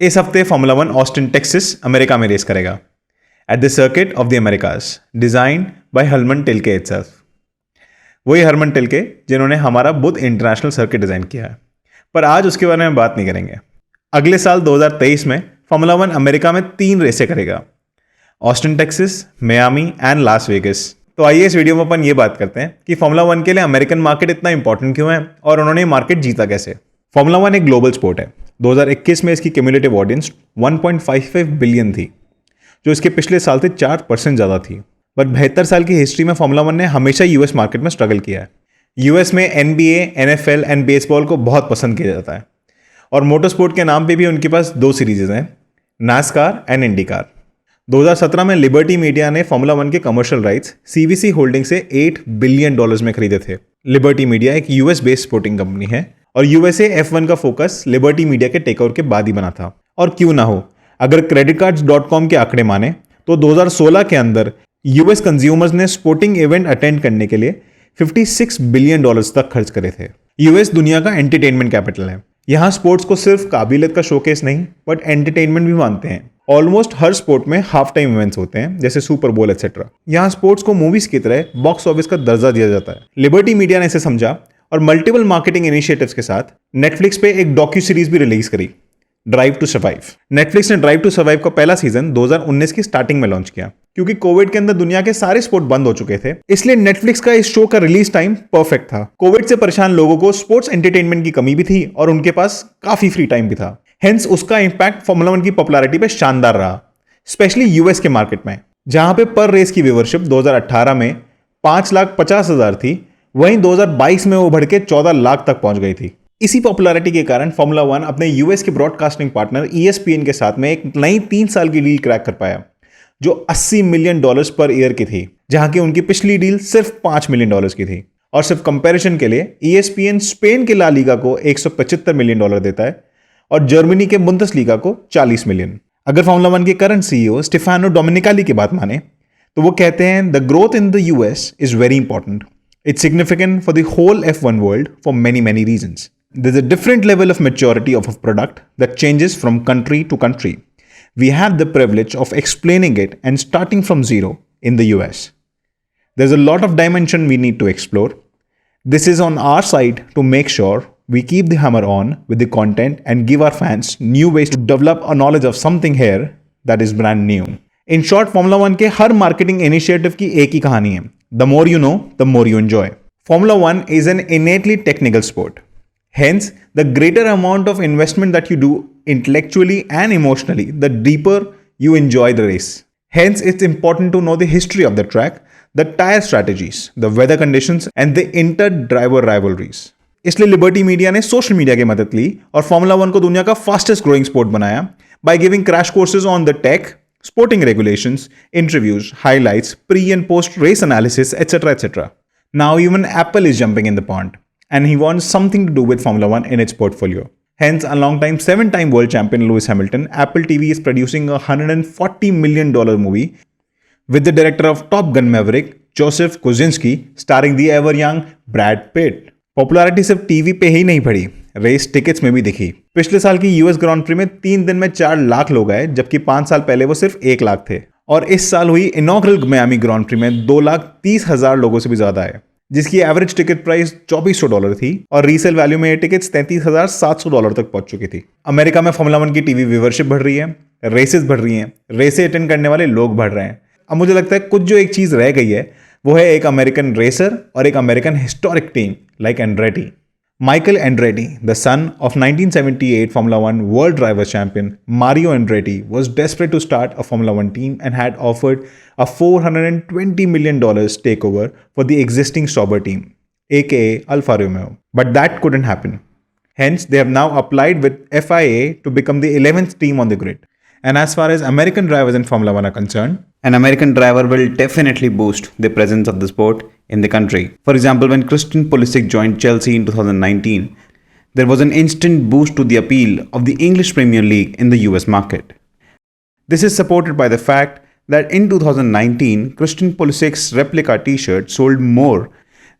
इस हफ्ते formula one Austin Texas America में रेस करेगा at the circuit of the Americas designed by Hermann Tilke itself. वही Hermann टिल्के जिन्होंने हमारा बुध इंटरनेशनल सर्किट डिजाइन किया है, पर आज उसके बारे में बात नहीं करेंगे। अगले साल 2023 में फार्मूला वन अमेरिका में 3 रेसें करेगा, Austin Texas, Miami and Las Vegas. तो आइए इस वीडियो में अपन ये बात करते हैं कि फार्मूला वन के लिए अमेरिकन मार्केट इतना इंपॉर्टेंट क्यों है और उन्होंने मार्केट जीता कैसे। फार्मूला वन एक ग्लोबल स्पोर्ट है। 2021 में इसकी क्यूमुलेटिव ऑडियंस 1.55 बिलियन थी, जो इसके पिछले साल से 4% ज़्यादा थी। पर 72 साल की हिस्ट्री में फार्मूला वन ने हमेशा यूएस मार्केट में स्ट्रगल किया है। यूएस में NBA, NFL एंड बेसबॉल को बहुत पसंद किया जाता है और मोटर स्पोर्ट के नाम पे भी उनके पास 2 सीरीज़ हैं, नास्कार एंड इंडीकार। 2017 में लिबर्टी मीडिया ने फार्मूला वन के कमर्शियल राइट्स CVC होल्डिंग से $8 बिलियन में खरीदे थे। लिबर्टी मीडिया एक US बेस्ड स्पोर्टिंग कंपनी है और USA F1 का फोकस लिबर्टी मीडिया के टेकओवर के बाद ही बना था। और क्यों ना हो, अगर creditcards.com के आंकड़े माने तो 2016 के अंदर US कंज्यूमर्स ने स्पोर्टिंग इवेंट अटेंड करने के लिए $56 बिलियन तक खर्च करे थे। US दुनिया का एंटरटेनमेंट कैपिटल है। यहाँ स्पोर्ट्स को सिर्फ काबिलियत का शोकेस नहीं बट एंटरटेनमेंट भी मानते हैं। ऑलमोस्ट हर स्पोर्ट में हाफ टाइम इवेंट्स होते हैं, जैसे सुपर बोल एक्सेट्रा। यहाँ स्पोर्ट्स को मूवीज की तरह बॉक्स ऑफिस का दर्जा दिया जाता है। लिबर्टी मीडिया ने इसे समझा और मल्टीपल मार्केटिंग इनिशिएटिव्स के साथ नेटफ्लिक्स पे एक डॉक्यू सीरीज भी रिलीज करी, ड्राइव टू सर्वाइव। नेटफ्लिक्स ने ड्राइव टू सर्वाइव का पहला सीजन 2019 की स्टार्टिंग में लॉन्च किया। क्योंकि कोविड के अंदर दुनिया के सारे स्पोर्ट बंद हो चुके थे, इसलिए नेटफ्लिक्स का इस शो का रिलीज टाइम परफेक्ट था। कोविड से परेशान लोगों को स्पोर्ट्स एंटरटेनमेंट की कमी भी थी और उनके पास काफी फ्री टाइम भी था। हेंस उसका इंपैक्ट फार्मूला वन की पॉपुलैरिटी पे शानदार रहा, स्पेशली यूएस के मार्केट में, जहां पे पर रेस की व्यूवरशिप 2018 में 5,50,000 थी, वहीं 2022 में वो बढ़ के 14 लाख तक पहुंच गई थी। इसी पॉपुलैरिटी के कारण फार्मूला वन अपने यूएस के ब्रॉडकास्टिंग पार्टनर ESPN के साथ में एक नई 3 साल की डील क्रैक कर पाया, जो $80 मिलियन पर ईयर की थी, जहां की उनकी पिछली डील सिर्फ $5 मिलियन की थी। और सिर्फ कंपैरिजन के लिए ESPN स्पेन के ला लीगा को $175 मिलियन देता है और जर्मनी के बुंदेसलीगा को $40 मिलियन। अगर फार्मूला वन के करंट CEO स्टेफानो डोमिनिकाली की बात माने तो वो कहते हैं, the growth in the US is very important. It's significant for the whole F1 world for many reasons. There's a different level of maturity of a product that changes from country to country. We have the privilege of explaining it and starting from zero in the US. There's a lot of dimension we need to explore. This is on our side to make sure we keep the hammer on with the content and give our fans new ways to develop a knowledge of something here that is brand new. In short, Formula One के हर marketing initiative की एक ही कहानी है. The more you know, the more you enjoy. Formula One is an innately technical sport. Hence, the greater amount of investment that you do intellectually and emotionally, the deeper you enjoy the race. Hence, it's important to know the history of the track, the tire strategies, the weather conditions, and the inter-driver rivalries. इसलिए liberty media ने social media की मदद ली और formula one को दुनिया का fastest growing sport बनाया by giving crash courses on the tech, sporting regulations, interviews, highlights, pre and post race analysis, etc. Now even Apple is jumping in the pond, and he wants something to do with Formula One in its portfolio. Hence, a long-time 7-time world champion Lewis Hamilton, Apple TV is producing a $140 million movie with the director of Top Gun Maverick, Joseph Kosinski, starring the ever-young Brad Pitt. Popularity सिर्फ TV पे ही नहीं पड़ी, race tickets में भी दिखी। पिछले साल की यूएस ग्रांड प्री में 3 दिन में 4 लाख लोग आए, जबकि 5 साल पहले वो सिर्फ 1 लाख थे। और इस साल हुई इनॉग्रल मियामी ग्रांड प्री में 2,30,000 लोगों से भी ज्यादा आए, जिसकी एवरेज टिकट प्राइस $2,400 थी और रीसेल वैल्यू में ये टिकट्स $33,700 तक पहुंच चुकी थी। अमेरिका में फार्मूला वन की टीवी व्यूवरशिप बढ़ रही है, रेसेस बढ़ रही हैं, रेसे अटेंड करने वाले लोग बढ़ रहे हैं। अब मुझे लगता है कुछ जो एक चीज रह गई है वो है एक अमेरिकन रेसर और एक American historic team like Andretti. Michael Andretti, the son of 1978 Formula One World Drivers Champion Mario Andretti, was desperate to start a Formula One team and had offered a $420 million takeover for the existing Sauber team, aka Alfa Romeo. But that couldn't happen. Hence, they have now applied with FIA to become the 11th team on the grid. And as far as American drivers in Formula One are concerned, an American driver will definitely boost the presence of the sport in the country. For example, when Christian Pulisic joined Chelsea in 2019, there was an instant boost to the appeal of the English Premier League in the US market. This is supported by the fact that in 2019, Christian Pulisic's replica t-shirt sold more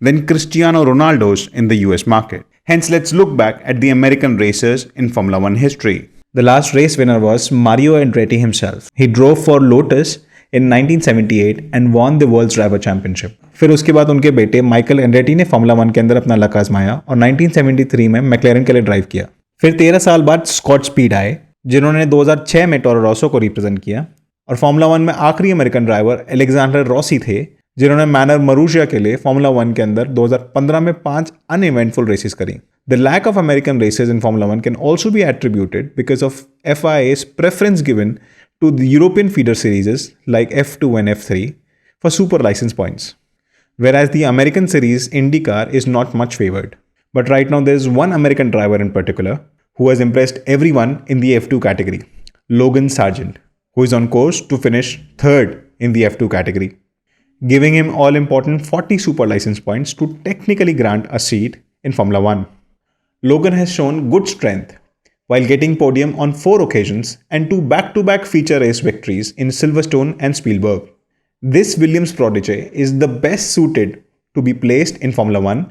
than Cristiano Ronaldo's in the US market. Hence, let's look back at the American racers in Formula One history. The last race winner was Mario Andretti himself. He drove for Lotus in 1978 and won the World's Driver Championship. फिर उसके बाद उनके बेटे Michael Andretti ने formula 1 के अंदर अपना luck आजमाया और 1973 में मैक्लेरन के लिए ड्राइव किया। फिर 13 साल बाद स्कॉट स्पीड आए, जिन्होंने 2006 में टोरो रोसो को रिप्रेजेंट किया, और फॉर्मूला 1 में आखिरी अमेरिकन ड्राइवर एलेक्जेंडर रॉसी थे, जिन्होंने मैनर मरूशिया के लिए फॉर्मूला 1 के अंदर 2015 में 5 अनइवेंटफुल रेसेस करी। The lack of American races in Formula 1 can also be attributed because of FIA's preference given to the European feeder series like F2 and F3 for super license points, whereas the American series IndyCar is not much favored. But right now there is one American driver in particular who has impressed everyone in the F2 category, Logan Sargent, who is on course to finish third in the F2 category, giving him all-important 40 super license points to technically grant a seat in Formula 1. Logan has shown good strength while getting podium on 4 occasions and 2 back-to-back feature race victories in Silverstone and Spielberg. This Williams protege is the best suited to be placed in Formula 1,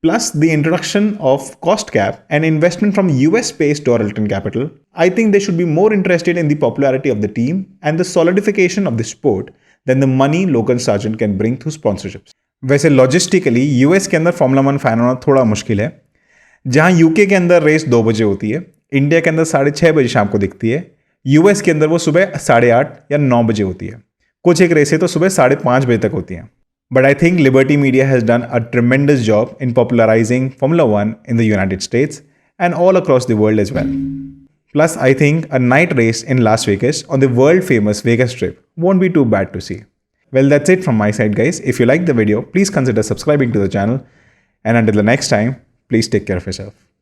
plus the introduction of cost cap and investment from US-based Dorilton Capital. I think they should be more interested in the popularity of the team and the solidification of the sport than the money Logan Sargent can bring through sponsorships. वैसे logistically US के अंदर formula 1 fan होना थोड़ा मुश्किल है। जहां UK के अंदर रेस 2 बजे होती है, इंडिया के अंदर 6:30 बजे शाम को दिखती है, यूएस के अंदर वो सुबह 8:30 या 9 बजे होती है। कुछ एक रेसें तो सुबह 5:30 बजे तक होती हैं। But I think Liberty Media has done a tremendous job in popularizing Formula 1 in the United States and all across the world as well. Plus, I think a night race in Las Vegas on the world famous Vegas Strip won't be too bad to see. Well, that's it from my side, guys. If you liked the video, please consider subscribing to the channel. And until the next time, please take care of yourself.